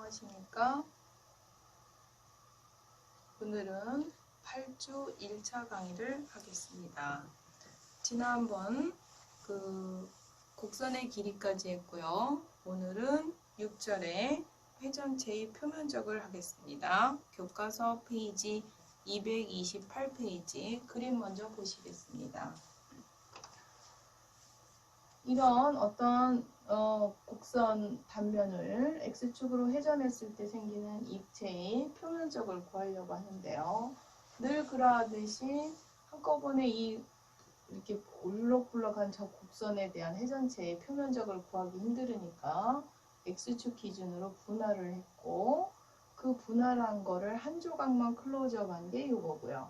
안녕하십니까? 오늘은 8주 1차 강의를 하겠습니다. 지난번 곡선의 길이까지 했고요. 오늘은 6절에 회전체의 표면적을 하겠습니다. 교과서 페이지 228페이지 그림 먼저 보시겠습니다. 이런 어떤 곡선 단면을 X축으로 회전했을 때 생기는 입체의 표면적을 구하려고 하는데요. 늘 그러하듯이 한꺼번에 이렇게 올록블록한 저 곡선에 대한 회전체의 표면적을 구하기 힘들으니까 X축 기준으로 분할을 했고, 그 분할한 거를 한 조각만 클로즈업한 게 이거고요.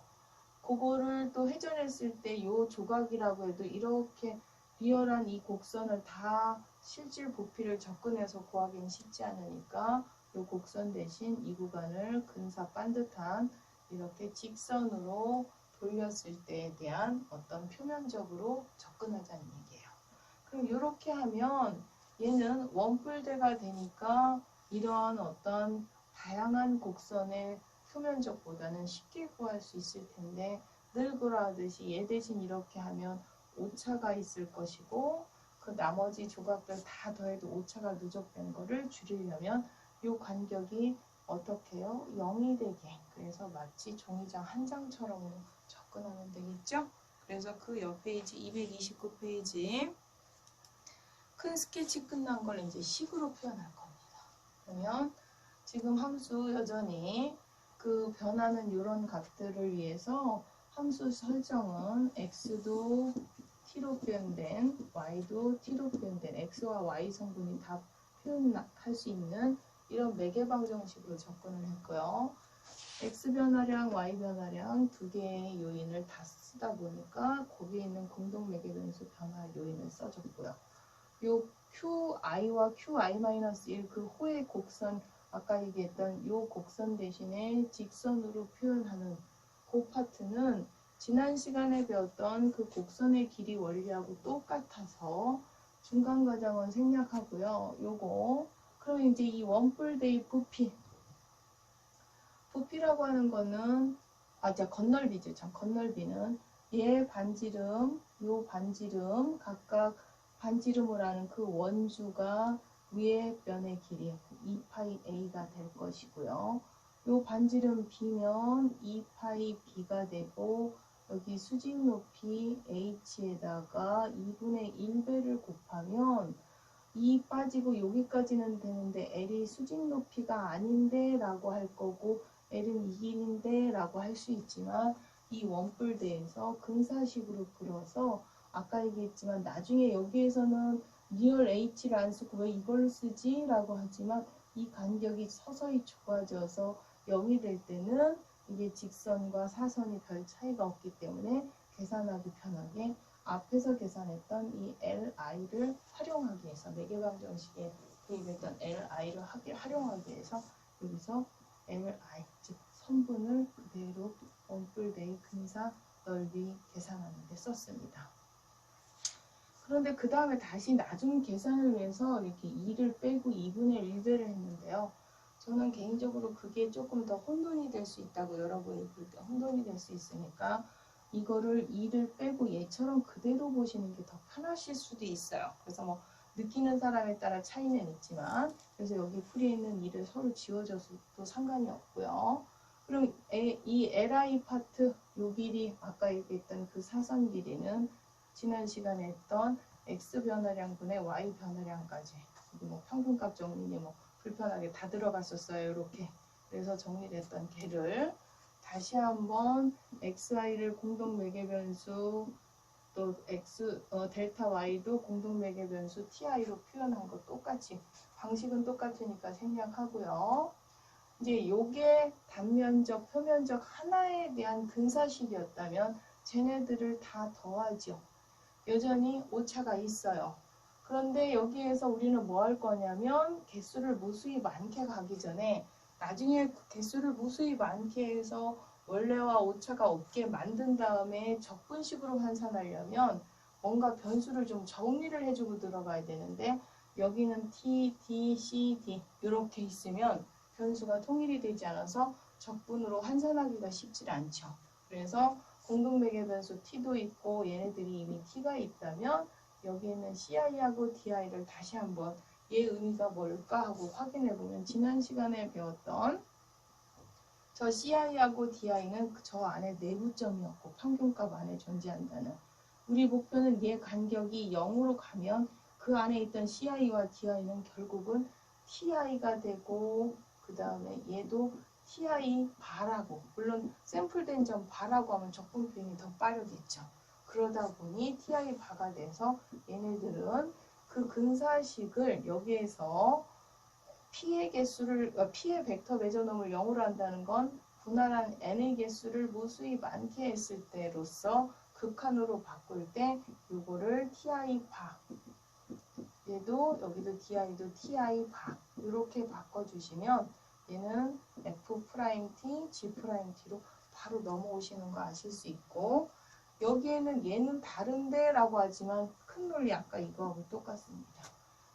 그거를 또 회전했을 때 이 조각이라고 해도 이렇게 리얼한 이 곡선을 다 실질 부피를 접근해서 구하기는 쉽지 않으니까 이 곡선 대신 이 구간을 근사 반듯한 이렇게 직선으로 돌렸을 때에 대한 어떤 표면적으로 접근하자는 얘기예요. 그럼 이렇게 하면 얘는 원뿔대가 되니까 이러한 어떤 다양한 곡선의 표면적보다는 쉽게 구할 수 있을 텐데, 늘 그러하듯이 얘 대신 이렇게 하면 오차가 있을 것이고, 그 나머지 조각들 다 더해도 오차가 누적된 거를 줄이려면 이 간격이 어떻게 해요? 0이 되게, 그래서 마치 종이장 한 장처럼 접근하면 되겠죠? 그래서 그 옆 페이지 229페이지 큰 스케치 끝난 걸 이제 식으로 표현할 겁니다. 그러면 지금 함수 여전히 그 변하는 이런 값들을 위해서 함수 설정은 x도 t로 표현된, y도 t로 표현된 x와 y 성분이 다 표현할 수 있는 이런 매개방 정식으로 접근을 했고요. x 변화량, y 변화량 두 개의 요인을 다 쓰다 보니까 거기에 있는 공동 매개변수 변화 요인을 써줬고요. 요 QI와 QI-1 그 호의 곡선, 아까 얘기했던 요 곡선 대신에 직선으로 표현하는 그 파트는 지난 시간에 배웠던 그 곡선의 길이 원리하고 똑같아서 중간 과정은 생략하고요. 요거 그럼 이제 이 원뿔대의 부피라고 하는 거는 건널비죠. 건널비는 얘 반지름, 요 반지름 각각 반지름을 하는 그 원주가 위에 면의 길이 2파이a가 될 것이고요. 요 반지름 b면 2파이 b가 되고, 여기 수직 높이 h에다가 2분의 1배를 곱하면 2 빠지고 여기까지는 되는데 L이 수직 높이가 아닌데 라고 할 거고, L은 2인데 라고 할 수 있지만 이 원뿔대에서 근사식으로 풀어서 아까 얘기했지만 나중에 여기에서는 리얼 H를 안 쓰고 왜 이걸 쓰지? 라고 하지만 이 간격이 서서히 좁아져서 0이 될 때는 이게 직선과 사선이 별 차이가 없기 때문에 계산하기 편하게 앞에서 계산했던 이 LI를 활용하기 위해서, 매개방 정식에 대입했던 LI를 활용하기 위해서 여기서 LI, 즉 선분을 그대로 원뿔대의 근사 넓이 계산하는 데 썼습니다. 그런데 그 다음에 다시 나중 계산을 위해서 이렇게 2를 빼고 2분의 1배를 했는데요. 저는 개인적으로 그게 조금 더 혼돈이 될 수 있다고, 여러분이 볼 때 혼돈이 될 수 있으니까 이거를 2를 빼고 얘처럼 그대로 보시는 게 더 편하실 수도 있어요. 그래서 뭐 느끼는 사람에 따라 차이는 있지만, 그래서 여기 풀이에 있는 2를 서로 지워줘도 상관이 없고요. 그럼 이 LI 파트, 요 길이, 아까 얘기했던 그 사선 길이는 지난 시간에 했던 X 변화량분의 Y 변화량까지, 뭐 평균값 정리 뭐 불편하게 다 들어갔었어요. 이렇게. 그래서 정리됐던 걔를 다시 한번 XI를 공동 매개변수, 또 델타 Y도 공동 매개변수 TI로 표현한 거 똑같이, 방식은 똑같으니까 생략하고요. 이제 요게 단면적, 표면적 하나에 대한 근사식이었다면 쟤네들을 다 더하죠. 여전히 오차가 있어요. 그런데 여기에서 우리는 뭐 할 거냐면 개수를 무수히 많게 가기 전에 나중에 개수를 무수히 많게 해서 원래와 오차가 없게 만든 다음에 적분식으로 환산하려면 뭔가 변수를 좀 정리를 해주고 들어가야 되는데, 여기는 t, d, c, d 이렇게 있으면 변수가 통일이 되지 않아서 적분으로 환산하기가 쉽지 않죠. 그래서 공동매개 변수 t도 있고 얘네들이 이미 t가 있다면 여기에는 ci하고 di를 다시 한번 얘 의미가 뭘까 하고 확인해 보면 지난 시간에 배웠던 저 ci하고 di는 저 안에 내부점이었고 평균값 안에 존재한다는 우리 목표는 얘 간격이 0으로 가면 그 안에 있던 ci와 di는 결국은 ti가 되고 그 다음에 얘도 ti 바라고 물론 샘플된 점 바라고 하면 적분 표현이 더 빠르겠죠. 그러다 보니 ti 바가 돼서 얘네들은 그 근사식을 여기에서 p의 개수를 p의 벡터 매저놈을 0으로 한다는 건 분할한 n의 개수를 무수히 많게 했을 때로서 극한으로 바꿀 때 요거를 ti 바 얘도 여기도 di도 ti 바 이렇게 바꿔주시면 얘는 f't, g't로 바로 넘어오시는 거 아실 수 있고 여기에는 얘는 다른데 라고 하지만 큰 논리 아까 이거하고 똑같습니다.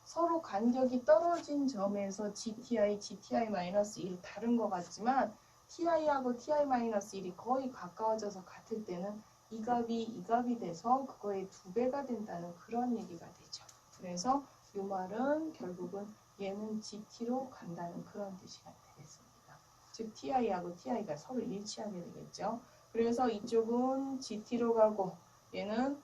서로 간격이 떨어진 점에서 GTI-1이 다른 것 같지만 TI하고 TI-1이 거의 가까워져서 같을 때는 이 값이 돼서 그거의 2배가 된다는 그런 얘기가 되죠. 그래서 이 말은 결국은 얘는 GT로 간다는 그런 뜻이 되겠습니다. 즉 TI하고 TI가 서로 일치하게 되겠죠. 그래서 이쪽은 GT로 가고 얘는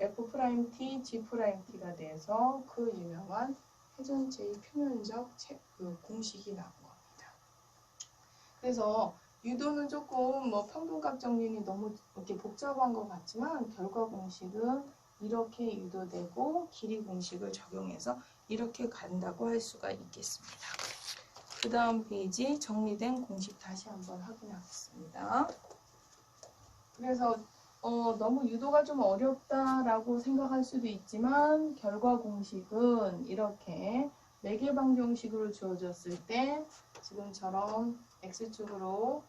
F'T, G'T가 돼서 그 유명한 회전체의 표면적 그 공식이 나온 겁니다. 그래서 유도는 조금 뭐 평균값 정리는 너무 이렇게 복잡한 것 같지만 결과 공식은 이렇게 유도되고 길이 공식을 적용해서 이렇게 간다고 할 수가 있겠습니다. 그 다음 페이지 정리된 공식 다시 한번 확인하겠습니다. 그래서 너무 유도가 좀 어렵다라고 생각할 수도 있지만 결과 공식은 이렇게 매개방정식으로 주어졌을 때 지금처럼 x축으로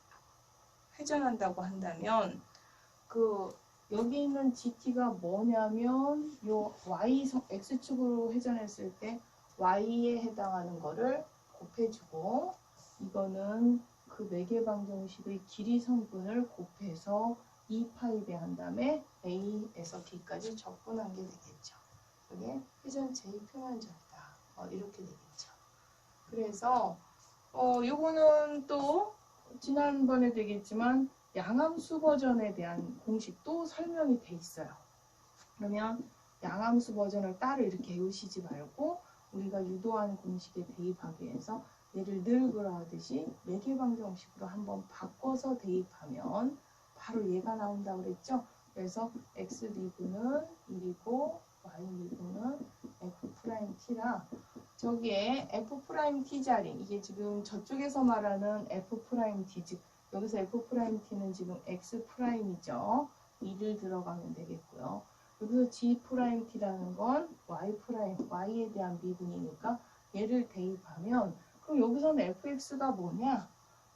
회전한다고 한다면 여기 있는 gt가 뭐냐면 요 x축으로 회전했을 때 y에 해당하는 거를 곱해주고 이거는 그 매개방정식의 길이 성분을 곱해서 2파이 배한 다음에 a에서 b까지 적분한 게 되겠죠. 이게 회전체의 표면적이다. 이렇게 되겠죠. 그래서 요거는 또 지난번에 되겠지만 양함수 버전에 대한 공식도 설명이 돼 있어요. 그러면 양함수 버전을 따로 이렇게 외우시지 말고 우리가 유도하는 공식에 대입하기 위해서 얘를 늘 그러하듯이 매개방정식으로 한번 바꿔서 대입하면 바로 얘가 나온다고 그랬죠. 그래서 x미분은 1이고 y미분은 f't라 저기에 f't 자리 이게 지금 저쪽에서 말하는 f't 즉 여기서 f't는 지금 x'이죠. 2를 들어가면 되겠고요. 여기서 g'라는 건 y에 대한 미분이니까 얘를 대입하면 그럼 여기서는 fx가 뭐냐?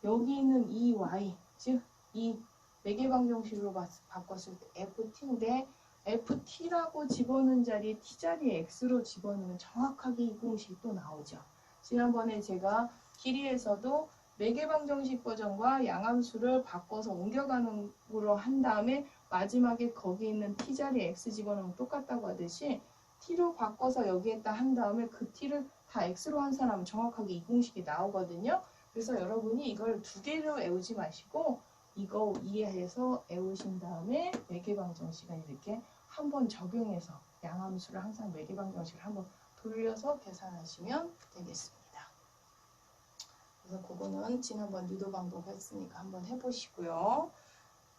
여기 있는 이 y 즉 이 매개방정식으로 바꿨을 때 ft인데 ft라고 집어넣은 자리에 t자리에 x로 집어넣으면 정확하게 이 공식이 또 나오죠. 지난번에 제가 길이에서도 매개방정식 버전과 양함수를 바꿔서 옮겨가는 거로 한 다음에 마지막에 거기 있는 t자리에 x 집어넣으면 똑같다고 하듯이 t로 바꿔서 여기에다 한 다음에 그 t를 다 x로 환산하면 정확하게 이 공식이 나오거든요. 그래서 여러분이 이걸 두 개로 외우지 마시고 이거 이해해서 외우신 다음에 매개방정식을 이렇게 한번 적용해서 양함수를 항상 매개방정식을 한번 돌려서 계산하시면 되겠습니다. 그래서 그거는 지난번 유도 방법 했으니까 한번 해보시고요.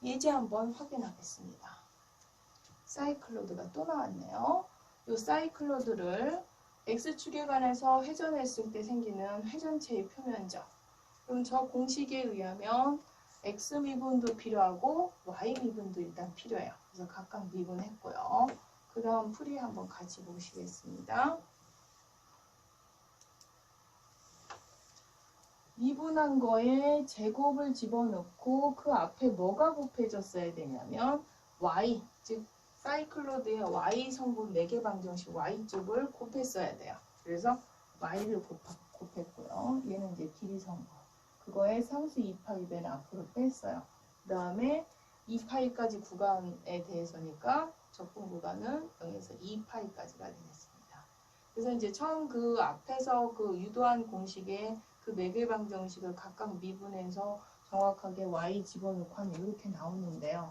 예제 한번 확인하겠습니다. 사이클로드가 또 나왔네요. 이 사이클로드를 x축에 관해서 회전했을 때 생기는 회전체의 표면적. 그럼 저 공식에 의하면 x 미분도 필요하고 y 미분도 일단 필요해요. 그래서 각각 미분했고요. 그 다음 풀이 한번 같이 보시겠습니다. 미분한 거에 제곱을 집어넣고 그 앞에 뭐가 곱해졌어야 되냐면 y, 즉 사이클로드의 y 성분 매개방정식 y쪽을 곱했어야 돼요. 그래서 y를 곱했고요. 얘는 이제 길이 선 거. 그거에 상수 2파이 배는 앞으로 뺐어요. 그 다음에 2파이까지 구간에 대해서니까 적분 구간은 0에서 2파이까지가 되겠습니다. 그래서 이제 처음 그 앞에서 그 유도한 공식에 그 매개방정식을 각각 미분해서 정확하게 y 집어넣고 하면 이렇게 나오는데요.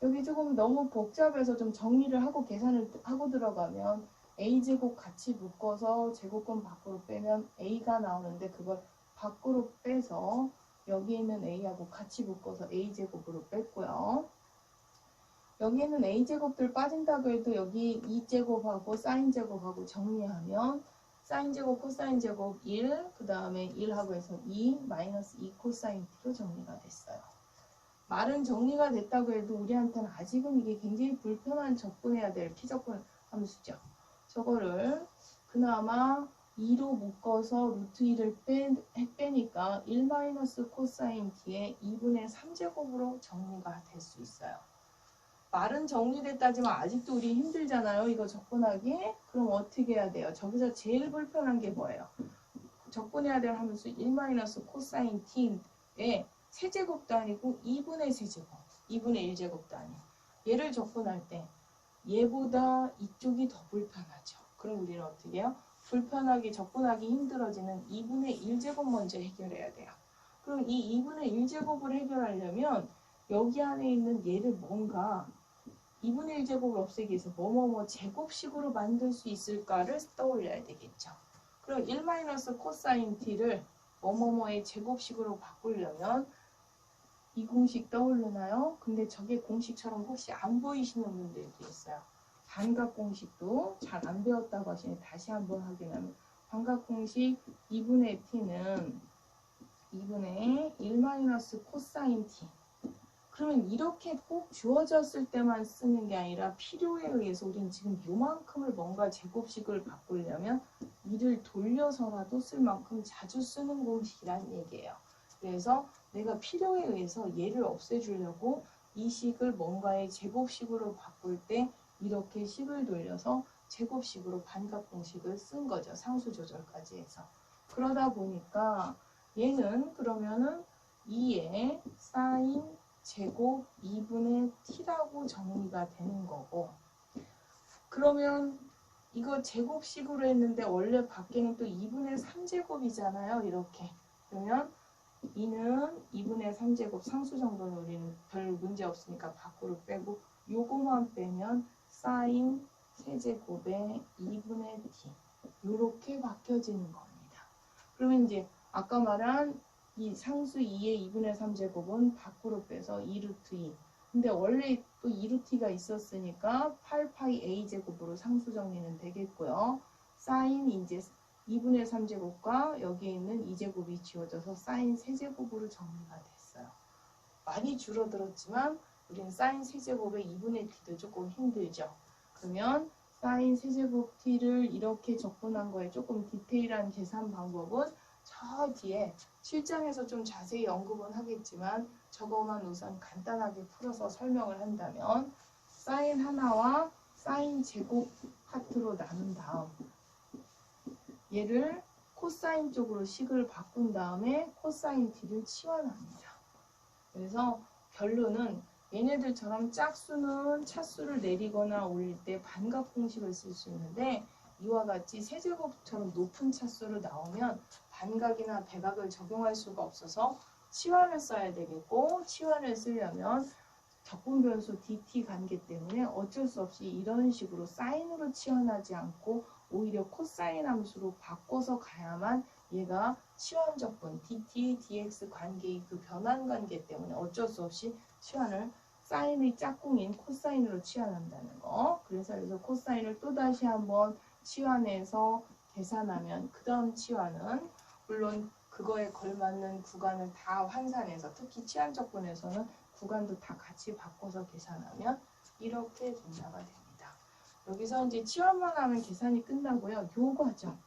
여기 조금 너무 복잡해서 좀 정리를 하고 계산을 하고 들어가면 a제곱 같이 묶어서 제곱권 밖으로 빼면 a가 나오는데 그걸 밖으로 빼서 여기 있는 a하고 같이 묶어서 a제곱으로 뺐고요. 여기에는 a제곱들 빠진다고 해도 여기 2제곱하고 사인제곱하고 정리하면 사인제곱, 코사인제곱 1, 그 다음에 1하고 해서 2, 마이너스 2 코사인 t로 정리가 됐어요. 말은 정리가 됐다고 해도 우리한테는 아직은 이게 굉장히 불편한 적분해야 될 피적분 함수죠. 저거를 그나마 2로 묶어서 루트 2를 빼니까 1 마이너스 코사인 t의 2분의 3제곱으로 정리가 될 수 있어요. 말은 정리됐다지만 아직도 우리 힘들잖아요. 이거 적분하기. 그럼 어떻게 해야 돼요? 저기서 제일 불편한 게 뭐예요? 적분해야 될 함수 1 마이너스 코사인 t의 세제곱도 아니고 2분의 세제곱, 2분의 1제곱도 아니에요. 얘를 적분할 때 얘보다 이쪽이 더 불편하죠. 그럼 우리는 어떻게 해요? 불편하게 적분하기 힘들어지는 2분의 1제곱 먼저 해결해야 돼요. 그럼 이 2분의 1제곱을 해결하려면 여기 안에 있는 얘를 뭔가 2분의 1제곱을 없애기 위해서 뭐뭐뭐 제곱식으로 만들 수 있을까를 떠올려야 되겠죠. 그럼 1 마이너스 코사인 t를 뭐뭐뭐의 제곱식으로 바꾸려면 이 공식 떠오르나요? 근데 저게 공식처럼 혹시 안 보이시는 분들도 있어요. 반값공식도 잘 안 배웠다고 하시니 다시 한번 확인하면 반값공식 2분의 t는 2분의 1 마이너스 코사인 t. 그러면 이렇게 꼭 주어졌을 때만 쓰는 게 아니라 필요에 의해서 우리는 지금 요만큼을 뭔가 제곱식을 바꾸려면 이를 돌려서라도 쓸 만큼 자주 쓰는 공식이란 얘기예요. 그래서 내가 필요에 의해서 얘를 없애주려고 이 식을 뭔가의 제곱식으로 바꿀 때 이렇게 식을 돌려서 제곱식으로 반값 공식을 쓴 거죠. 상수 조절까지 해서. 그러다 보니까 얘는 그러면은 2의 사인 제곱 2분의 t라고 정리가 되는 거고, 그러면 이거 제곱식으로 했는데 원래 밖에는 또 2분의 3제곱이잖아요. 이렇게. 그러면 이는 2분의 3제곱 상수 정도는 우리는 별 문제 없으니까 밖으로 빼고 요거만 빼면 사인 세제곱의 2분의 t 요렇게 바뀌어지는 겁니다. 그러면 이제 아까 말한 이 상수 2의 2분의 3제곱은 밖으로 빼서 2루트 2. 근데 원래 또 2루트가 있었으니까 8파이 a제곱으로 상수 정리는 되겠고요. 사인 이제 2분의 3제곱과 여기에 있는 2제곱이 지워져서 사인 세제곱으로 정리가 됐어요. 많이 줄어들었지만 우리는 사인 세제곱의 2분의 t도 조금 힘들죠. 그러면 사인 세제곱 t를 이렇게 적분한 거에 조금 디테일한 계산 방법은 저 뒤에 실장에서 좀 자세히 언급은 하겠지만 저거만 우선 간단하게 풀어서 설명을 한다면 사인 하나와 사인 제곱 파트로 나눈 다음 얘를 코사인 쪽으로 식을 바꾼 다음에 코사인 t를 치환합니다. 그래서 결론은 얘네들처럼 짝수는 차수를 내리거나 올릴 때 반값 공식을 쓸 수 있는데 이와 같이 세제곱처럼 높은 차수로 나오면 반각이나 배각을 적용할 수가 없어서 치환을 써야 되겠고, 치환을 쓰려면 적분 변수 dt 관계 때문에 어쩔 수 없이 이런 식으로 사인으로 치환하지 않고 오히려 코사인 함수로 바꿔서 가야만 얘가 치환 적분 dt, dx 관계의 그 변환 관계 때문에 어쩔 수 없이 치환을 사인의 짝꿍인 코사인으로 치환한다는 거. 그래서 여기서 코사인을 또다시 한번 치환해서 계산하면 그 다음 치환은 물론 그거에 걸맞는 구간을 다 환산해서 특히 치환 적분에서는 구간도 다 같이 바꿔서 계산하면 이렇게 된다가 됩니다. 여기서 이제 치환만 하면 계산이 끝나고요. 요 과정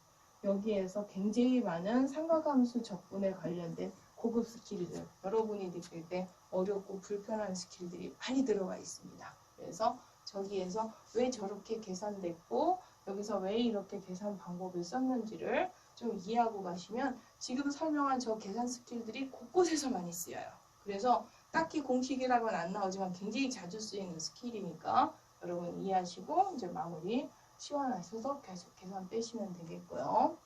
여기에서 굉장히 많은 삼각함수 적분에 관련된 고급 스킬들 여러분이 느낄 때 어렵고 불편한 스킬들이 많이 들어가 있습니다. 그래서 저기에서 왜 저렇게 계산됐고 여기서 왜 이렇게 계산 방법을 썼는지를 좀 이해하고 가시면 지금 설명한 저 계산 스킬들이 곳곳에서 많이 쓰여요. 그래서 딱히 공식이라고는 안 나오지만 굉장히 자주 쓰이는 스킬이니까 여러분 이해하시고 이제 마무리 시원하셔서 계속 계산 빼시면 되겠고요.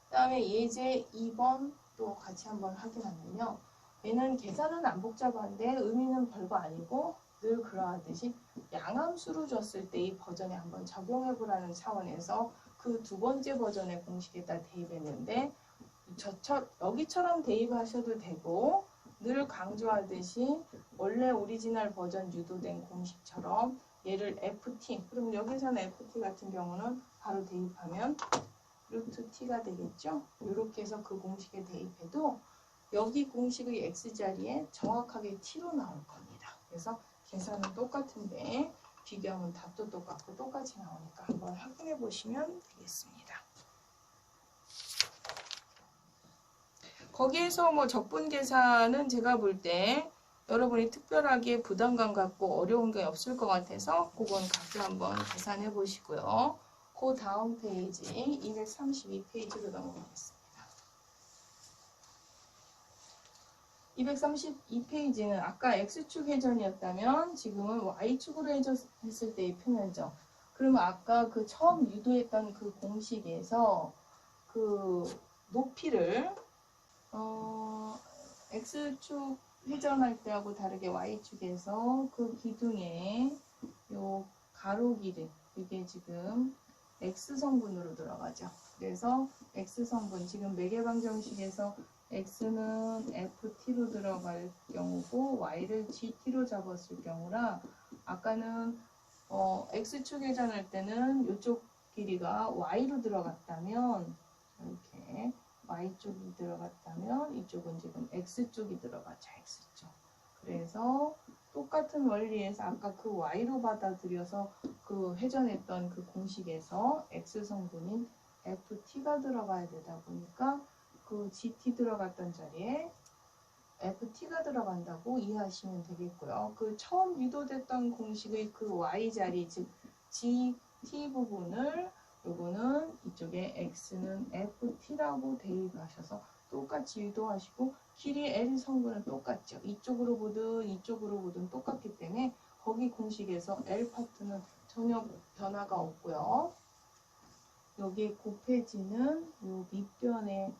그 다음에 예제 2번 또 같이 한번 확인하면요. 얘는 계산은 안 복잡한데 의미는 별거 아니고 늘 그러하듯이 양함수로 줬을 때 이 버전에 한번 적용해보라는 차원에서 그 두 번째 버전의 공식에다 대입했는데 여기처럼 대입하셔도 되고 늘 강조하듯이 원래 오리지널 버전 유도된 공식처럼 얘를 FT, 그럼 여기서는 FT 같은 경우는 바로 대입하면 루트 t가 되겠죠? 이렇게 해서 그 공식에 대입해도 여기 공식의 x자리에 정확하게 t로 나올 겁니다. 그래서 계산은 똑같은데 비교하면 답도 똑같고 똑같이 나오니까 한번 확인해 보시면 되겠습니다. 거기에서 뭐 적분 계산은 제가 볼 때 여러분이 특별하게 부담감 갖고 어려운 게 없을 것 같아서 그건 각자 한번 계산해 보시고요. 그 다음 페이지 232페이지로 넘어가겠습니다. 232페이지는 아까 X축 회전이었다면 지금은 Y축으로 했을 때의 표면적. 그러면 아까 그 처음 유도했던 그 공식에서 그 높이를 X축 회전할 때하고 다르게 Y축에서 그 기둥에 요 가로 길이 이게 지금 X성분으로 들어가죠. 그래서 X성분 지금 매개방정식에서 X는 FT로 들어갈 경우고 Y를 GT로 잡았을 경우라 아까는 X축 회전할 때는 이쪽 길이가 Y로 들어갔다면 이렇게 Y쪽이 들어갔다면 이쪽은 지금 X쪽이 들어가죠. X쪽. 그래서 똑같은 원리에서 아까 그 Y로 받아들여서 그 회전했던 그 공식에서 X성분인 FT가 들어가야 되다 보니까 그 GT 들어갔던 자리에 FT가 들어간다고 이해하시면 되겠고요. 그 처음 유도됐던 공식의 그 Y 자리, 즉 GT 부분을 요거는 이쪽에 X는 FT라고 대입하셔서 똑같이 유도하시고 길이 L 성분은 똑같죠. 이쪽으로 보든 이쪽으로 보든 똑같기 때문에 거기 공식에서 L 파트는 전혀 변화가 없고요. 여기에 곱해지는 요 밑변의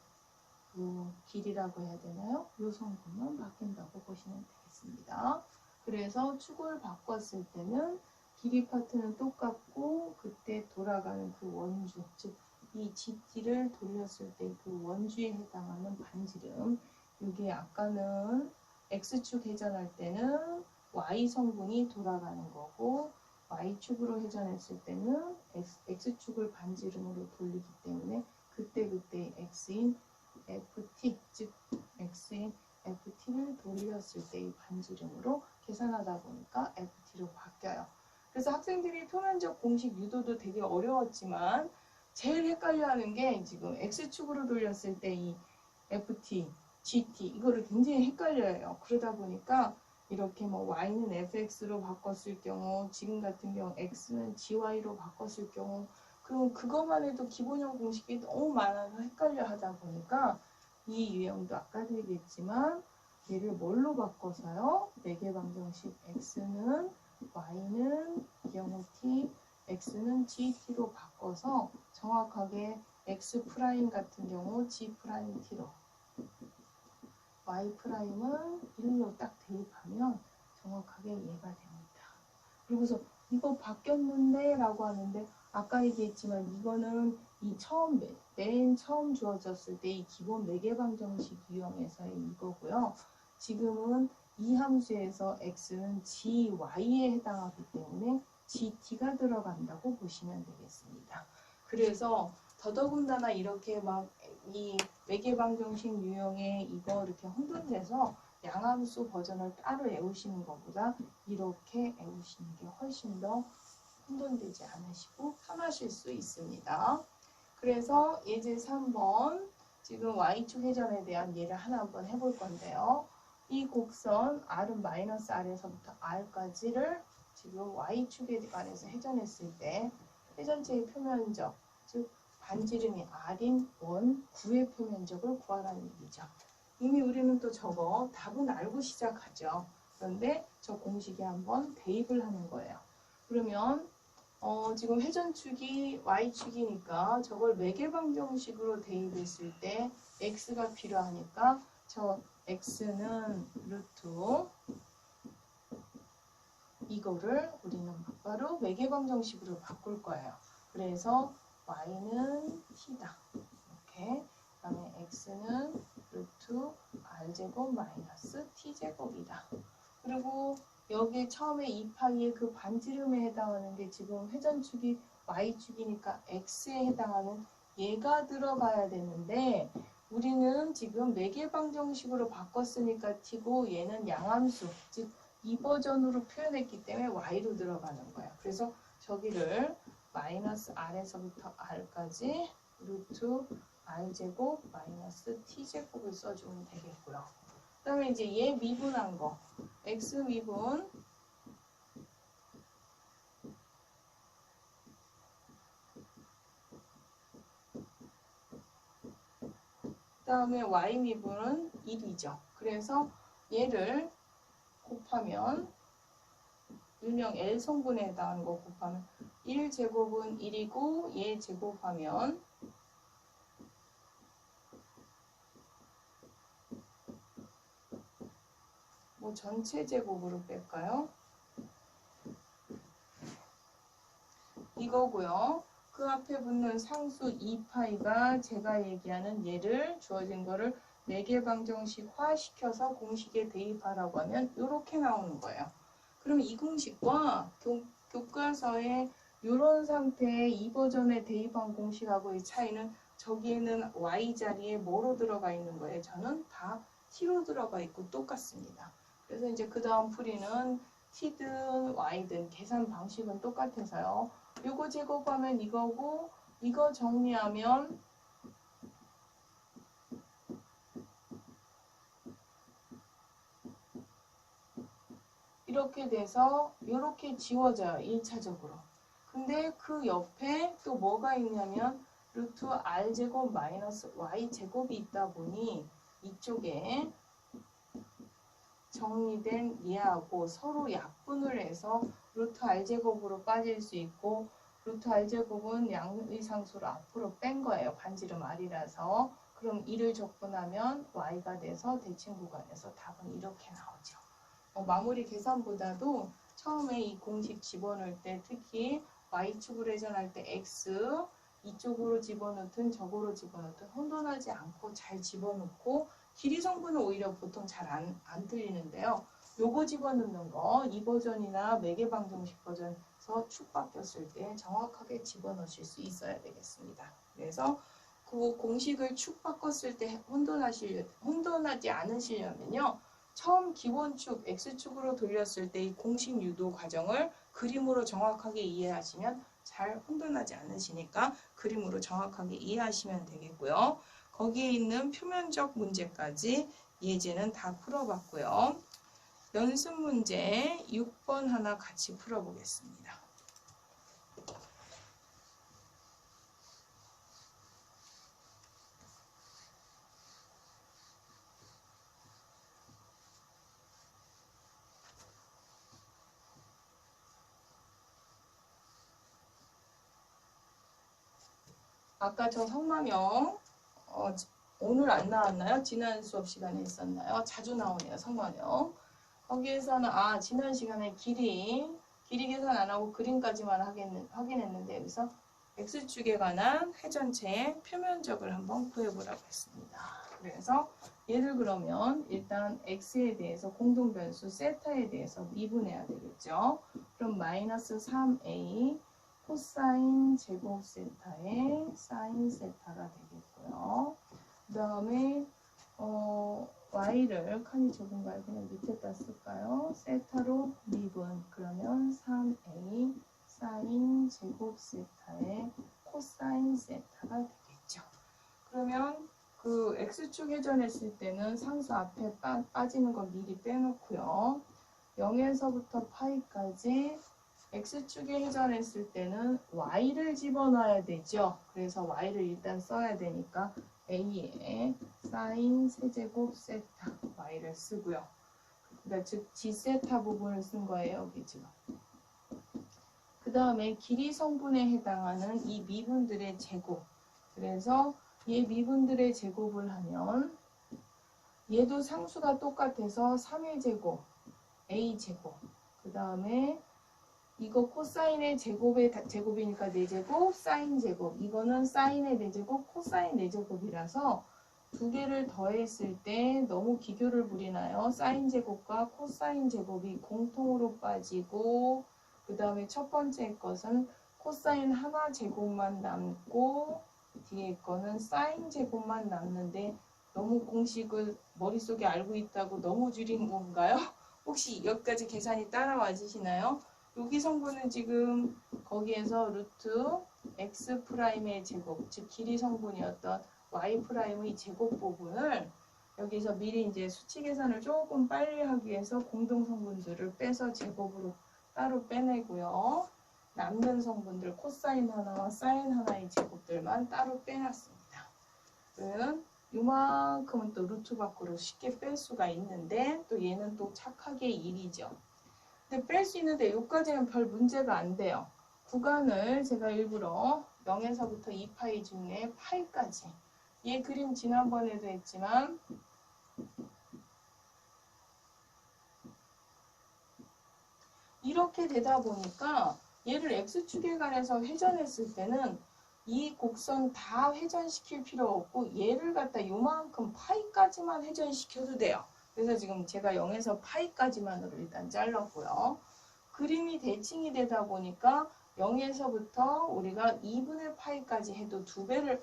요 길이라고 해야 되나요? 요 성분만 바뀐다고 보시면 되겠습니다. 그래서 축을 바꿨을 때는 길이 파트는 똑같고 그때 돌아가는 그 원주, 즉 이 GT를 돌렸을 때 그 원주에 해당하는 반지름, 이게 아까는 X축 회전할 때는 Y 성분이 돌아가는 거고 Y축으로 회전했을 때는 X축을 반지름으로 돌리기 때문에 그때 X인 FT, 즉 X인 FT를 돌렸을 때의 반지름으로 계산하다 보니까 FT로 바뀌어요. 그래서 학생들이 표면적 공식 유도도 되게 어려웠지만 제일 헷갈려하는 게 지금 X축으로 돌렸을 때 이 FT, GT 이거를 굉장히 헷갈려해요. 그러다 보니까 이렇게 뭐 Y는 FX로 바꿨을 경우 지금 같은 경우 X는 GY로 바꿨을 경우 그럼 그것만 해도 기본형 공식이 너무 많아서 헷갈려 하다 보니까 이 유형도 아까도 얘기했지만 얘를 뭘로 바꿔서요? 매개방정식 X는 Y는 경우 T, X는 GT로 바꿔서 정확하게 X 프라임 같은 경우 G 프라임 T로 Y 프라임은 1로 딱 대입하면 정확하게 이해가 됩니다. 그리고서 이거 바뀌었는데 라고 하는데 아까 얘기했지만 이거는 이 맨 처음 주어졌을 때 이 기본 매개방정식 유형에서의 이거고요. 지금은 이 함수에서 x는 gy에 해당하기 때문에 gt가 들어간다고 보시면 되겠습니다. 그래서 더더군다나 이렇게 막 이 매개방정식 유형의 이거 이렇게 혼돈돼서 양함수 버전을 따로 외우시는 것보다 이렇게 외우시는 게 훨씬 더 혼돈되지 않으시고 편하실 수 있습니다. 그래서 예제 3번 지금 Y축 회전에 대한 예를 하나 한번 해볼 건데요. 이 곡선 R은 마이너스 R에서부터 R까지를 지금 Y축에 관해서 회전했을 때 회전체의 표면적, 즉 반지름이 R인 원 9의 표면적을 구하라는 얘기죠. 이미 우리는 또 저거 답은 알고 시작하죠. 그런데 저 공식에 한번 대입을 하는 거예요. 그러면 지금 회전축이 y축이니까 저걸 매개방정식으로 대입했을 때 x가 필요하니까 저 x는 루트 이거를 우리는 바로 매개방정식으로 바꿀 거예요. 그래서 y는 t다. 이렇게. 그 다음에 x는 루트 r제곱 마이너스 t제곱이다. 그리고 여기 처음에 2파이의 그 반지름에 해당하는 게 지금 회전축이 y축이니까 x에 해당하는 얘가 들어가야 되는데 우리는 지금 매개방정식으로 바꿨으니까 t고 얘는 양함수, 즉 이 버전으로 표현했기 때문에 y로 들어가는 거야. 그래서 저기를 마이너스 r에서부터 r까지 루트 r제곱 마이너스 t제곱을 써주면 되겠고요. 그 다음에 이제 얘 미분한 거 x 미분 그 다음에 y 미분은 1이죠. 그래서 얘를 곱하면 일명 L성분에 해당하는 거 곱하면 1제곱은 1이고 얘 제곱하면 뭐 전체 제곱으로 뺄까요? 이거고요. 그 앞에 붙는 상수 2파이가 제가 얘기하는 얘를 주어진 거를 매개방정식화 시켜서 공식에 대입하라고 하면 이렇게 나오는 거예요. 그럼 이 공식과 교과서에 이런 상태의 이 버전에 대입한 공식하고의 차이는 저기에는 y 자리에 뭐로 들어가 있는 거예요? 저는 다 t로 들어가 있고 똑같습니다. 그래서 이제 그 다음 풀이는 t든 y든 계산 방식은 똑같아서요. 요거 제곱하면 이거고 이거 정리하면 이렇게 돼서 이렇게 지워져요. 1차적으로. 근데 그 옆에 또 뭐가 있냐면 루트 r제곱 마이너스 y제곱이 있다 보니 이쪽에 정리된 얘하고 서로 약분을 해서 루트 r제곱으로 빠질 수 있고 루트 r제곱은 양의 상수를 앞으로 뺀 거예요. 반지름 r이라서. 그럼 1을 적분하면 y가 돼서 대칭 구간에서 답은 이렇게 나오죠. 마무리 계산보다도 처음에 이 공식 집어넣을 때 특히 y축으로 회전할 때 x 이쪽으로 집어넣든 저쪽으로 집어넣든 혼돈하지 않고 잘 집어넣고 길이 성분은 오히려 보통 잘 안 틀리는데요. 요거 집어넣는 거 이 버전이나 매개방정식 버전에서 축 바뀌었을 때 정확하게 집어넣으실 수 있어야 되겠습니다. 그래서 그 공식을 축 바꿨을 때 혼돈하지 않으시려면요. 처음 기본축 x축으로 돌렸을 때 이 공식 유도 과정을 그림으로 정확하게 이해하시면 잘 혼돈하지 않으시니까 그림으로 정확하게 이해하시면 되겠고요. 거기에 있는 표면적 문제까지 예제는 다 풀어봤고요. 연습 문제 6번 하나 같이 풀어보겠습니다. 아까 저 성마명 오늘 안 나왔나요? 지난 수업 시간에 있었나요? 자주 나오네요. 성마명. 거기에서는 지난 시간에 길이 계산 안 하고 그림까지만 확인했는데 여기서 x축에 관한 회전체의 표면적을 한번 구해보라고 했습니다. 그래서 얘를 그러면 일단 x에 대해서 공동변수 세타에 대해서 미분해야 되겠죠. 그럼 마이너스 3a 코사인 제곱 세타의 사인 세타가 되겠고요. 그 다음에 y를 칸이 좁은가요? 그냥 밑에다 쓸까요? 세타로 미분. 그러면 3a 사인 제곱 세타의 코사인 세타가 되겠죠. 그러면 그 x축 회전했을 때는 상수 앞에 빠지는 거 미리 빼놓고요. 0에서부터 파이까지 x축에 회전했을 때는 y를 집어넣어야 되죠. 그래서 y를 일단 써야 되니까 a에 사인 세제곱 세타 y를 쓰고요. 그러니까 즉 g세타 부분을 쓴 거예요. 여기 지금. 그 다음에 길이 성분에 해당하는 이 미분들의 제곱. 그래서 얘 미분들의 제곱을 하면 얘도 상수가 똑같아서 3의 제곱, a제곱. 그 다음에 이거 코사인의 제곱이니까 4제곱, 사인 제곱. 이거는 사인의 4제곱, 코사인 4제곱이라서 두 개를 더했을 때 너무 기교를 부리나요? 사인 제곱과 코사인 제곱이 공통으로 빠지고 그 다음에 첫 번째 것은 코사인 하나 제곱만 남고 뒤에 거는 사인 제곱만 남는데 너무 공식을 머릿속에 알고 있다고 너무 줄인 건가요? 혹시 여기까지 계산이 따라와지시나요? 여기 성분은 지금 거기에서 루트 x 프라임의 제곱, 즉 길이 성분이었던 y 프라임의 제곱 부분을 여기서 미리 이제 수치 계산을 조금 빨리 하기 위해서 공동 성분들을 빼서 제곱으로 따로 빼내고요. 남는 성분들 코사인 하나와 사인 하나의 제곱들만 따로 빼놨습니다. 그러면 이만큼은 또 루트 밖으로 쉽게 뺄 수가 있는데 또 얘는 또 착하게 1이죠. 근데 뺄 수 있는데 여기까지는 별 문제가 안 돼요. 구간을 제가 일부러 0에서부터 2파이 중에 파이까지 얘 그림 지난번에도 했지만 이렇게 되다 보니까 얘를 x축에 관해서 회전했을 때는 이 곡선 다 회전시킬 필요 없고 얘를 갖다 요만큼 파이까지만 회전시켜도 돼요. 그래서 지금 제가 0에서 파이까지만으로 일단 잘랐고요. 그림이 대칭이 되다 보니까 0에서부터 우리가 2분의 파이까지 해도 2배를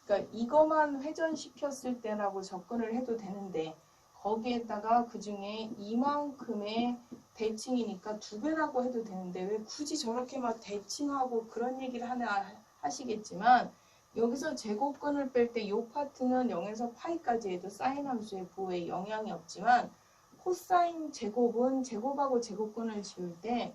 그러니까 이거만 회전시켰을 때라고 접근을 해도 되는데 거기에다가 그 중에 이만큼의 대칭이니까 2배라고 해도 되는데 왜 굳이 저렇게 막 대칭하고 그런 얘기를 하시겠지만 여기서 제곱근을 뺄 때 이 파트는 0에서 파이까지 해도 사인 함수의 부호에 영향이 없지만 코사인 제곱은 제곱하고 제곱근을 지울 때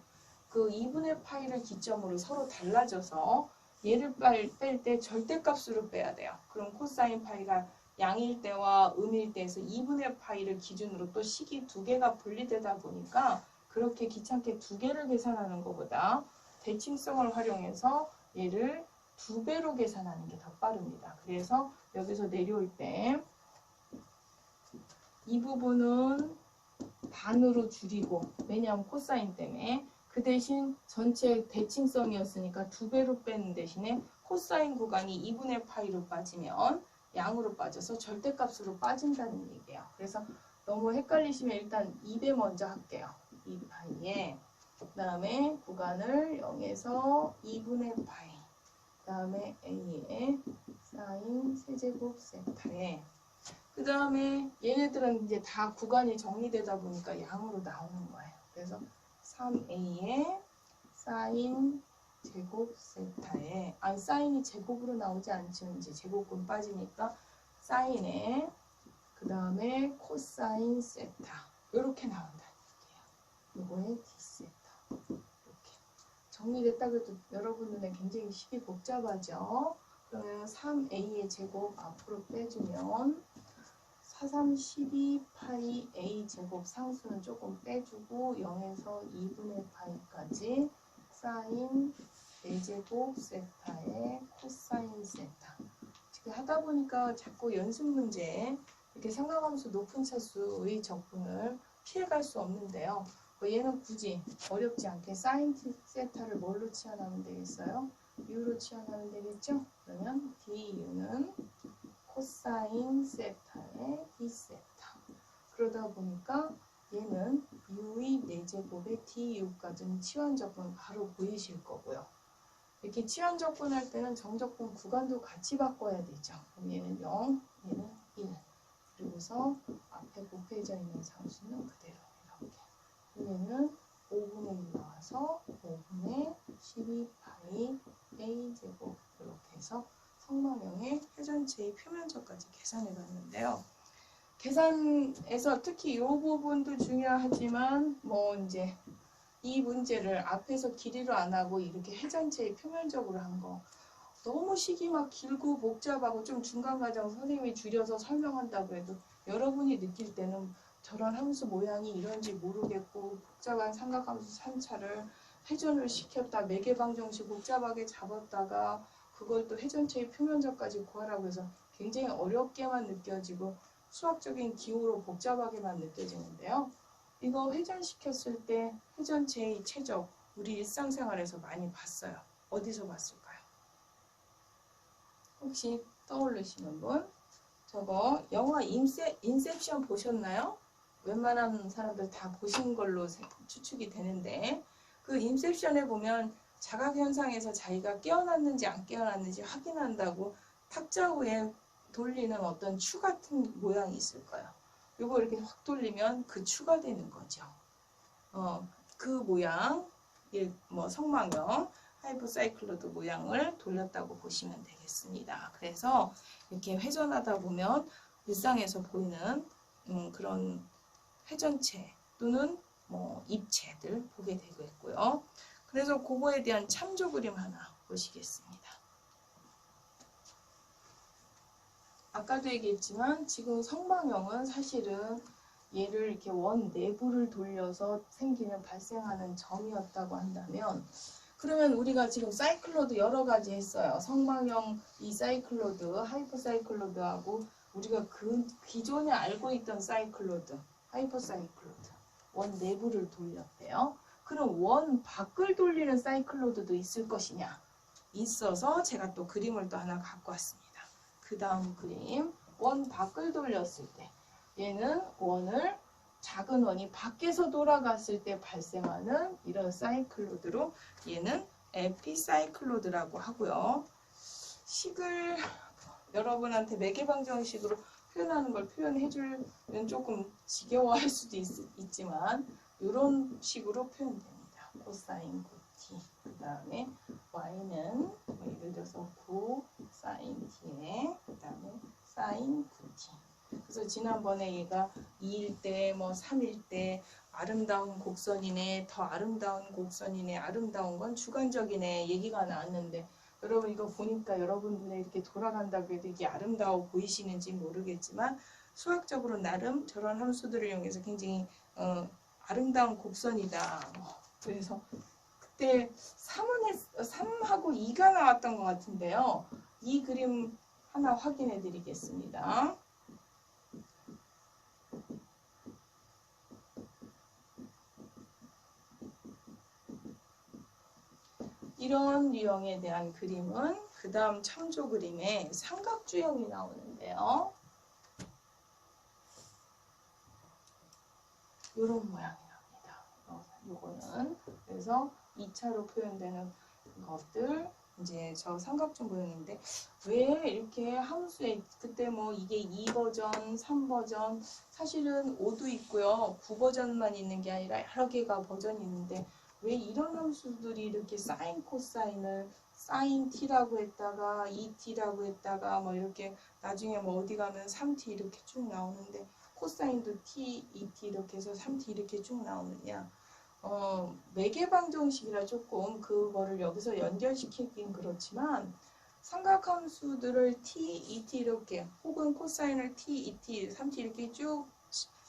그 2분의 파이를 기점으로 서로 달라져서 얘를 뺄 때 절대값으로 빼야 돼요. 그럼 코사인 파이가 양일 때와 음일 때에서 2분의 파이를 기준으로 또 식이 두 개가 분리되다 보니까 그렇게 귀찮게 두 개를 계산하는 것보다 대칭성을 활용해서 얘를 2배로 계산하는 게 더 빠릅니다. 그래서 여기서 내려올 때 이 부분은 반으로 줄이고 왜냐하면 코사인 때문에 그 대신 전체 대칭성이었으니까 2배로 빼는 대신에 코사인 구간이 2분의 파이로 빠지면 양으로 빠져서 절대값으로 빠진다는 얘기예요. 그래서 너무 헷갈리시면 일단 2배 먼저 할게요. 2파이에 그 다음에 구간을 0에서 2분의 파이 그 다음에 a에 사인 세제곱 세타에 그 다음에 얘네들은 이제 다 구간이 정리되다 보니까 양으로 나오는 거예요. 그래서 3a에 사인 제곱 세타에 사인이 제곱으로 나오지 않죠. 이제 제곱근 빠지니까 사인에 그 다음에 코사인 세타 이렇게 나온다는 얘기예요. 이거에 d세타 이렇게 정리됐다 그래도 여러분 눈에 굉장히 식이 복잡하죠. 그러면 3a의 제곱 앞으로 빼주면 4, 3, 12파이 a 제곱 상수는 조금 빼주고 0에서 2분의 파이까지 사인 4제곱 세타에 코사인 세타. 지금 하다 보니까 자꾸 연습 문제에 이렇게 삼각함수 높은 차수의 적분을 피해갈 수 없는데요. 얘는 굳이 어렵지 않게 사인 세타를 뭘로 치환하면 되겠어요? u로 치환하면 되겠죠? 그러면 du는 코사인 세타의 d세타. 그러다 보니까 얘는 u의 4제곱의 du까지는 치환적분 바로 보이실 거고요. 이렇게 치환적분 할 때는 정적분 구간도 같이 바꿔야 되죠. 그럼 얘는 0, 얘는 1. 그리고서 앞에 곱해져 있는 상수는 그대로 이렇게. 얘는 5분의 1 나와서 5분의 12파이 a제곱 이렇게 해서 성마명의 회전체의 표면적까지 계산해 봤는데요. 계산에서 특히 이 부분도 중요하지만 뭐 이제 이 문제를 앞에서 길이로 안 하고 이렇게 회전체의 표면적으로 한 거. 너무 식이 막 길고 복잡하고 좀 중간 과정 선생님이 줄여서 설명한다고 해도 여러분이 느낄 때는 저런 함수 모양이 이런지 모르겠고 복잡한 삼각함수 3차를 회전을 시켰다 매개방정식 복잡하게 잡았다가 그걸 또 회전체의 표면적까지 구하라고 해서 굉장히 어렵게만 느껴지고 수학적인 기호로 복잡하게만 느껴지는데요. 이거 회전시켰을 때 회전체의 최적 우리 일상생활에서 많이 봤어요. 어디서 봤을까요? 혹시 떠오르시는 분? 저거 영화 인셉션 보셨나요? 웬만한 사람들 다 보신 걸로 추측이 되는데 그 인셉션에 보면 자각현상에서 자기가 깨어났는지 안 깨어났는지 확인한다고 탁자 위에 돌리는 어떤 추 같은 모양이 있을 거예요. 요거 이렇게 확 돌리면 그 추가 되는 거죠. 그 모양, 뭐 성망형 하이퍼사이클로드 모양을 돌렸다고 보시면 되겠습니다. 그래서 이렇게 회전하다 보면 일상에서 보이는 그런 회전체 또는 뭐 입체들 보게 되겠고요. 그래서 그거에 대한 참조 그림 하나 보시겠습니다. 아까도 얘기했지만 지금 성방형은 사실은 얘를 이렇게 원 내부를 돌려서 생기는 발생하는 점이었다고 한다면 그러면 우리가 지금 사이클로드 여러 가지 했어요. 성방형 이 사이클로드, 하이퍼사이클로드하고 우리가 그 기존에 알고 있던 사이클로드, 하이퍼사이클로드 원 내부를 돌렸대요. 그럼 원 밖을 돌리는 사이클로드도 있을 것이냐? 있어서 제가 또 그림을 또 하나 갖고 왔습니다. 그 다음 그림 원 밖을 돌렸을 때 얘는 원을 작은 원이 밖에서 돌아갔을 때 발생하는 이런 사이클로드로 얘는 에피사이클로드라고 하고요. 식을 여러분한테 매개방정식으로 표현하는 걸 표현해 주면 조금 지겨워할 수도 있지만 이런 식으로 표현됩니다. 코사인 9t 그 다음에 y는 뭐 예를 들어서 9 사인 t에 그 다음에 사인 9t 그래서 지난번에 얘가 2일 때 뭐 3일 때 아름다운 곡선이네 더 아름다운 곡선이네 아름다운 건 주관적이네 얘기가 나왔는데 여러분 이거 보니까 여러분들의 이렇게 돌아간다고 해도 이게 아름다워 보이시는지 모르겠지만 수학적으로 나름 저런 함수들을 이용해서 굉장히 아름다운 곡선이다. 그래서 그때 3하고 2가 나왔던 것 같은데요. 이 그림 하나 확인해 드리겠습니다. 이런 유형에 대한 그림은 그 다음 참조 그림에 삼각주형이 나오는데요. 이런 모양이랍니다. 요거는 그래서 2차로 표현되는 것들 이제 저 삼각형 보였는데 왜 이렇게 함수에 그때 뭐 이게 2버전, 3버전 사실은 5도 있고요. 9버전만 있는 게 아니라 여러 개가 버전이 있는데 왜 이런 함수들이 이렇게 사인 코사인을 사인 t라고 했다가 2t라고 했다가 뭐 이렇게 나중에 뭐 어디 가면 3t 이렇게 쭉 나오는데 코사인도 t, 2t 이렇게 해서 3t 이렇게 쭉 나오느냐 매개방정식이라 조금 그거를 여기서 연결시키긴 그렇지만 삼각함수들을 t, 2t 이렇게 혹은 코사인을 t, 2t, 3t 이렇게 쭉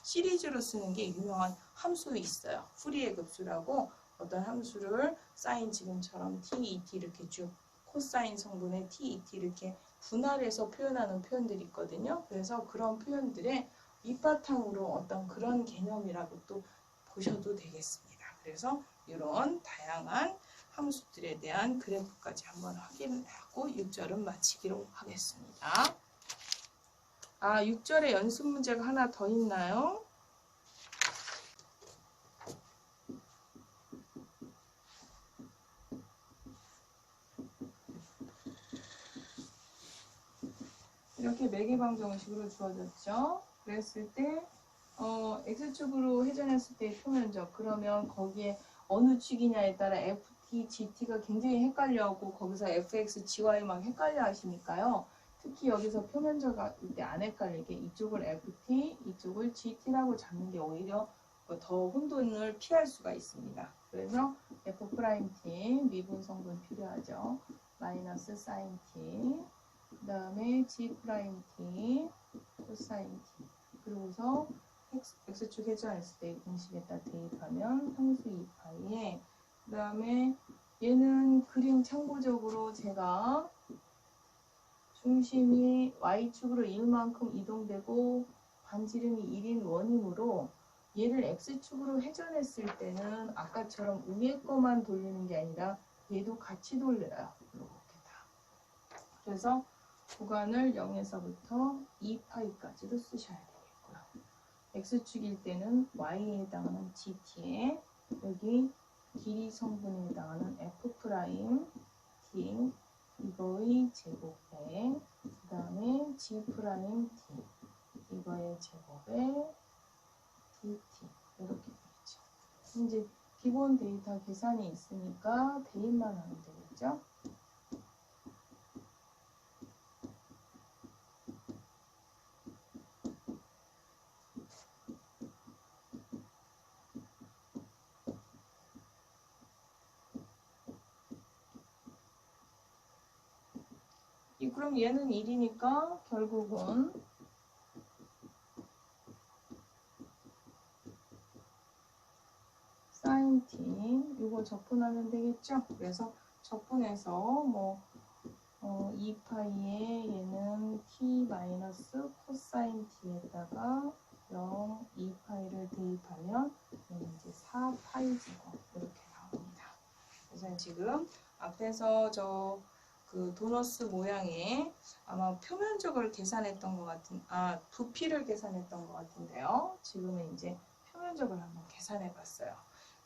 시리즈로 쓰는 게 유명한 함수 있어요. 후리의 급수라고 어떤 함수를 사인 지금처럼 t, 2t 이렇게 쭉 코사인 성분의 t, 2t 이렇게 분할해서 표현하는 표현들이 있거든요. 그래서 그런 표현들의 밑바탕으로 어떤 그런 개념이라고 또 보셔도 되겠습니다. 그래서 이런 다양한 함수들에 대한 그래프까지 한번 확인하고 6절은 마치기로 하겠습니다. 6절에 연습 문제가 하나 더 있나요? 이렇게 매개방정식으로 주어졌죠. 그랬을 때 X축으로 회전했을 때 표면적 그러면 거기에 어느 축이냐에 따라 FT, GT가 굉장히 헷갈려하고 거기서 FX, GY 막 헷갈려 하시니까요. 특히 여기서 표면적일 때 안 헷갈리게 이쪽을 FT, 이쪽을 GT라고 잡는 게 오히려 더 혼돈을 피할 수가 있습니다. 그래서 F'T 미분 성분 필요하죠. 마이너스 사인 T, 그 다음에 G'T 코사인 T. 그리고서 X축 회전했을 때 공식에다 대입하면 상수 2파이에, 그 다음에 얘는 그림 참고적으로 제가 중심이 Y축으로 1만큼 이동되고 반지름이 1인 원이므로 얘를 X축으로 회전했을 때는 아까처럼 위에 거만 돌리는 게 아니라 얘도 같이 돌려요. 이렇게 다. 그래서 구간을 0에서부터 2파이까지도 쓰셔야 되겠고요. X축일 때는 Y에 해당하는 GT에 여기 길이 성분에 해당하는 F'T 이거의 제곱에 그 다음에 G'T 이거의 제곱에 DT 이렇게 되겠죠. 이제 기본 데이터 계산이 있으니까 대입만 하면 되겠죠. 그럼 얘는 1이니까 결국은 사인 T 이거 적분하면 되겠죠. 그래서 적분해서 뭐 2파이에 얘는 T 마이너스 코사인 T에다가 0, 2파이를 대입하면 얘는 이제 4파이 제곱 이렇게 나옵니다. 그래서 지금 앞에서 그 도너스 모양에 아마 표면적을 계산했던 것 같은, 부피를 계산했던 것 같은데요. 지금은 이제 표면적을 한번 계산해 봤어요.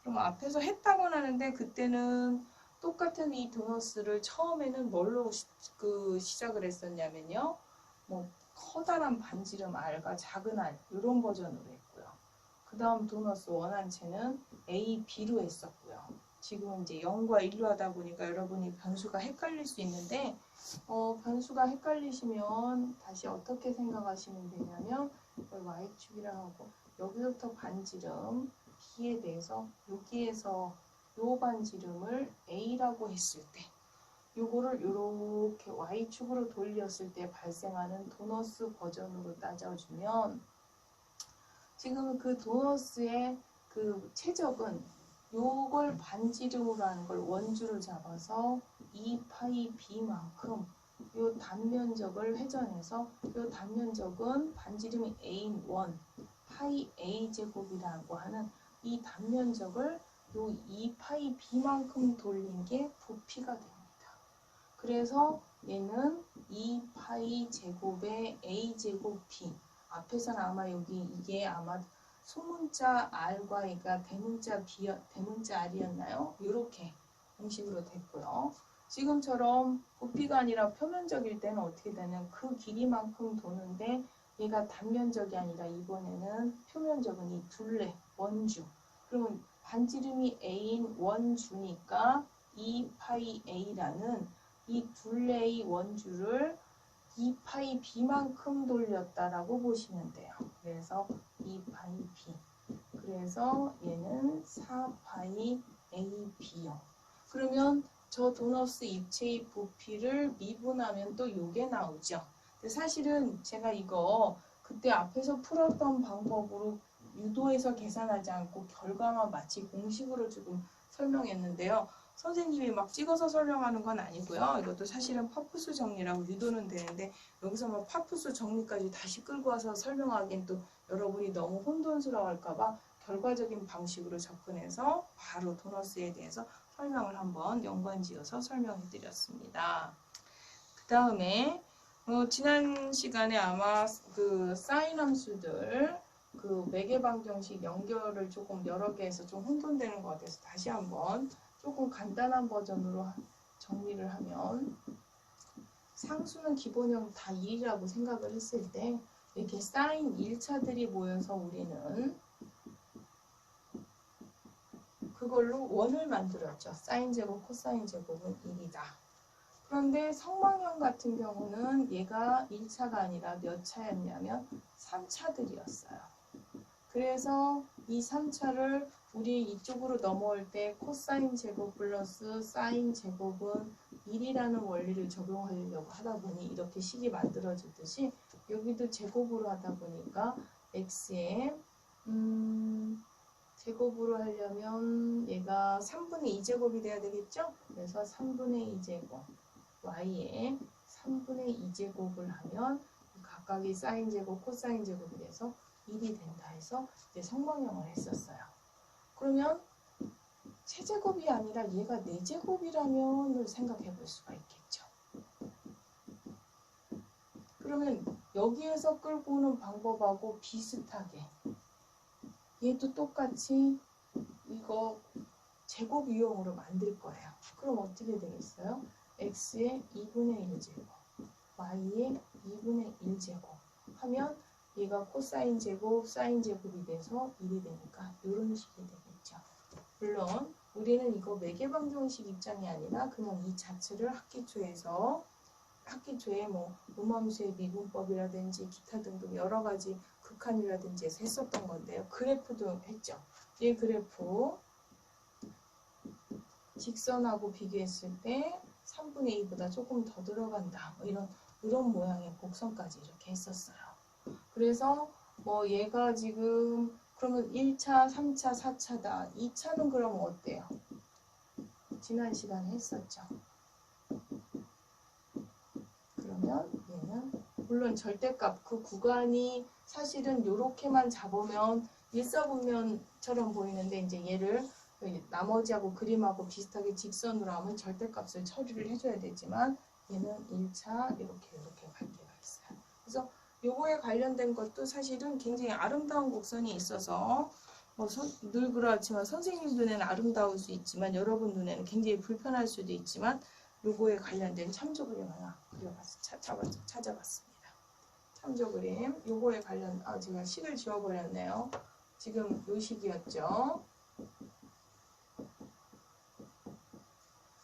그럼 앞에서 했다고는 하는데 그때는 똑같은 이 도너스를 처음에는 뭘로 시작을 했었냐면요. 뭐 커다란 반지름 R과 작은 R 이런 버전으로 했고요. 그 다음 도너스 원한체는 A, B로 했었고요. 지금 이제 0과 1로 하다 보니까 여러분이 변수가 헷갈릴 수 있는데 변수가 헷갈리시면 다시 어떻게 생각하시면 되냐면 이걸 Y축이라 하고 여기서부터 반지름 B에 대해서 여기에서 요 반지름을 A라고 했을 때 요거를 이렇게 Y축으로 돌렸을 때 발생하는 도너스 버전으로 따져주면 지금 그 도너스의 그 최적은 요걸 반지름으로 하는 걸 원주를 잡아서 2파이 B만큼 요 단면적을 회전해서 요 단면적은 반지름이 A인 원 파이 A제곱이라고 하는 이 단면적을 요 2파이 B만큼 돌린 게 부피가 됩니다. 그래서 얘는 2파이 제곱의 A제곱 B 앞에서는 아마 이게 아마 소문자 R과 얘가 대문자 R이었나요? 이렇게 공식으로 됐고요. 지금처럼 부피가 아니라 표면적일 때는 어떻게 되냐면 그 길이만큼 도는데 얘가 단면적이 아니라 이번에는 표면적은 이 둘레, 원주. 그러면 반지름이 A인 원주니까 2파이 A라는 이 둘레의 원주를 2파이 B만큼 돌렸다라고 보시면 돼요. 그래서 2파이 B. 그래서 얘는 4파이 AB요. 그러면 저 도너스 입체의 부피를 미분하면 또 요게 나오죠. 근데 사실은 제가 이거 그때 앞에서 풀었던 방법으로 유도해서 계산하지 않고 결과만 마치 공식으로 조금 설명했는데요. 선생님이 막 찍어서 설명하는 건 아니고요. 이것도 사실은 파푸스 정리라고 유도는 되는데 여기서 뭐 파푸스 정리까지 다시 끌고 와서 설명하기엔 또 여러분이 너무 혼돈스러워할까봐 결과적인 방식으로 접근해서 바로 도너스에 대해서 설명을 한번 연관지어서 설명해 드렸습니다. 그 다음에 지난 시간에 아마 그 사인 함수들 그 매개방정식 연결을 조금 여러 개 해서 좀 혼돈되는 것 같아서 다시 한번 조금 간단한 버전으로 정리를 하면 상수는 기본형 다 1이라고 생각을 했을 때 이렇게 사인 1차들이 모여서 우리는 그걸로 원을 만들었죠. 사인 제곱, 코사인 제곱은 1이다. 그런데 성방형 같은 경우는 얘가 1차가 아니라 몇 차였냐면 3차들이었어요. 그래서 이 3차를 우리 이쪽으로 넘어올 때 코사인 제곱 플러스 사인 제곱은 1이라는 원리를 적용하려고 하다 보니 이렇게 식이 만들어지듯이 여기도 제곱으로 하다 보니까 x의 제곱으로 하려면 얘가 3분의 2제곱이 돼야 되겠죠? 그래서 3분의 2제곱 y의 3분의 2제곱을 하면 각각이 사인 제곱, 코사인 제곱이 돼서 1이 된다 해서 이제 성방형을 했었어요. 그러면 세제곱이 아니라 얘가 4제곱이라면 생각해 볼 수가 있겠죠. 그러면 여기에서 끌고 오는 방법하고 비슷하게 얘도 똑같이 이거 제곱 유형으로 만들 거예요. 그럼 어떻게 되겠어요? x의 2분의 1제곱, y의 2분의 1제곱 하면 얘가 코사인 제곱, 사인 제곱이 돼서 1이 되니까 이런 식이 되겠죠. 물론 우리는 이거 매개방정식 입장이 아니라 그냥 이 자체를 학기초에 뭐 음함수의 미분법이라든지 기타 등등 여러 가지 극한이라든지 해서 했었던 건데요. 그래프도 했죠. 이 그래프 직선하고 비교했을 때 3분의 2보다 조금 더 들어간다. 뭐 이런 모양의 곡선까지 이렇게 했었어요. 그래서 뭐 얘가 지금 그러면 1차, 3차, 4차다. 2차는 그러면 어때요? 지난 시간에 했었죠. 그러면 얘는 물론 절대값 그 구간이 사실은 이렇게만 잡으면 일사분면처럼 보이는데 이제 얘를 나머지하고 그림하고 비슷하게 직선으로 하면 절대값을 처리를 해줘야 되지만 얘는 1차 이렇게 갈 때가 있어요. 그래서 요거에 관련된 것도 사실은 굉장히 아름다운 곡선이 있어서 늘 그렇지만 선생님 눈에는 아름다울 수 있지만 여러분 눈에는 굉장히 불편할 수도 있지만 요거에 관련된 참조 그림 하나 찾아봤습니다. 참조 그림 요거에 관련 제가 식을 지워버렸네요. 지금 요 식이었죠.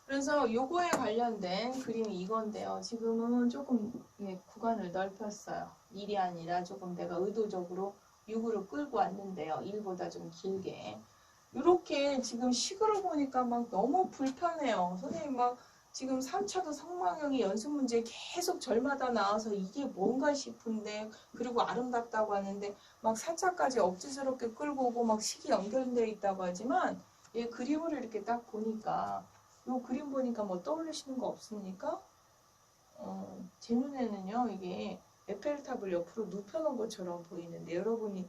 그래서 요거에 관련된 그림이 이건데요. 지금은 조금 구간을 넓혔어요. 1이 아니라 조금 내가 의도적으로 6으로 끌고 왔는데요. 1보다 좀 길게. 이렇게 지금 식으로 보니까 막 너무 불편해요. 선생님 막 지금 3차도 성방형이 연습 문제 계속 절마다 나와서 이게 뭔가 싶은데 그리고 아름답다고 하는데 막 4차까지 억지스럽게 끌고 오고 막 식이 연결되어 있다고 하지만 얘 그림을 이렇게 딱 보니까 요 그림 보니까 뭐 떠올리시는 거 없습니까? 제 눈에는요 이게 에펠탑을 옆으로 눕혀놓은 것처럼 보이는데 여러분이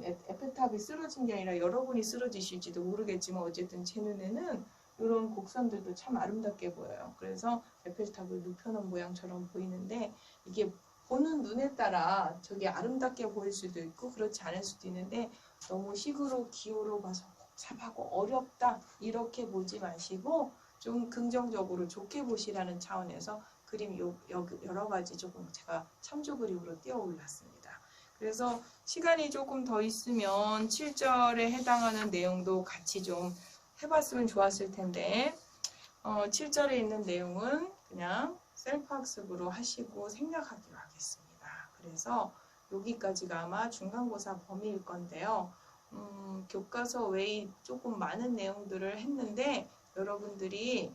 에펠탑이 쓰러진 게 아니라 여러분이 쓰러지실지도 모르겠지만 어쨌든 제 눈에는 이런 곡선들도 참 아름답게 보여요. 그래서 에펠탑을 눕혀놓은 모양처럼 보이는데 이게 보는 눈에 따라 저게 아름답게 보일 수도 있고 그렇지 않을 수도 있는데 너무 식으로 기호로 봐서 복잡하고 어렵다 이렇게 보지 마시고 좀 긍정적으로 좋게 보시라는 차원에서 그림 여러 가지 조금 제가 참조 그림으로 띄워 올랐습니다. 그래서 시간이 조금 더 있으면 7절에 해당하는 내용도 같이 좀 해봤으면 좋았을 텐데 7절에 있는 내용은 그냥 셀프 학습으로 하시고 생략하기로 하겠습니다. 그래서 여기까지가 아마 중간고사 범위일 건데요. 교과서 외에 조금 많은 내용들을 했는데 여러분들이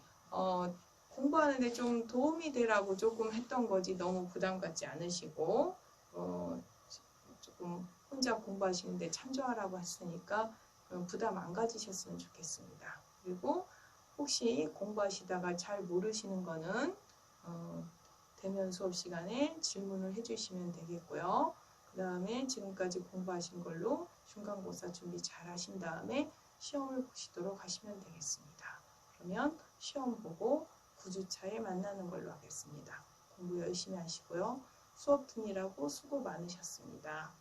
공부하는데 좀 도움이 되라고 조금 했던 거지 너무 부담 갖지 않으시고 조금 혼자 공부하시는데 참조하라고 했으니까 부담 안 가지셨으면 좋겠습니다. 그리고 혹시 공부하시다가 잘 모르시는 거는 대면 수업 시간에 질문을 해주시면 되겠고요. 그 다음에 지금까지 공부하신 걸로 중간고사 준비 잘 하신 다음에 시험을 보시도록 하시면 되겠습니다. 그러면 시험 보고 9주차에 만나는 걸로 하겠습니다. 공부 열심히 하시고요. 수업 중이라고 수고 많으셨습니다.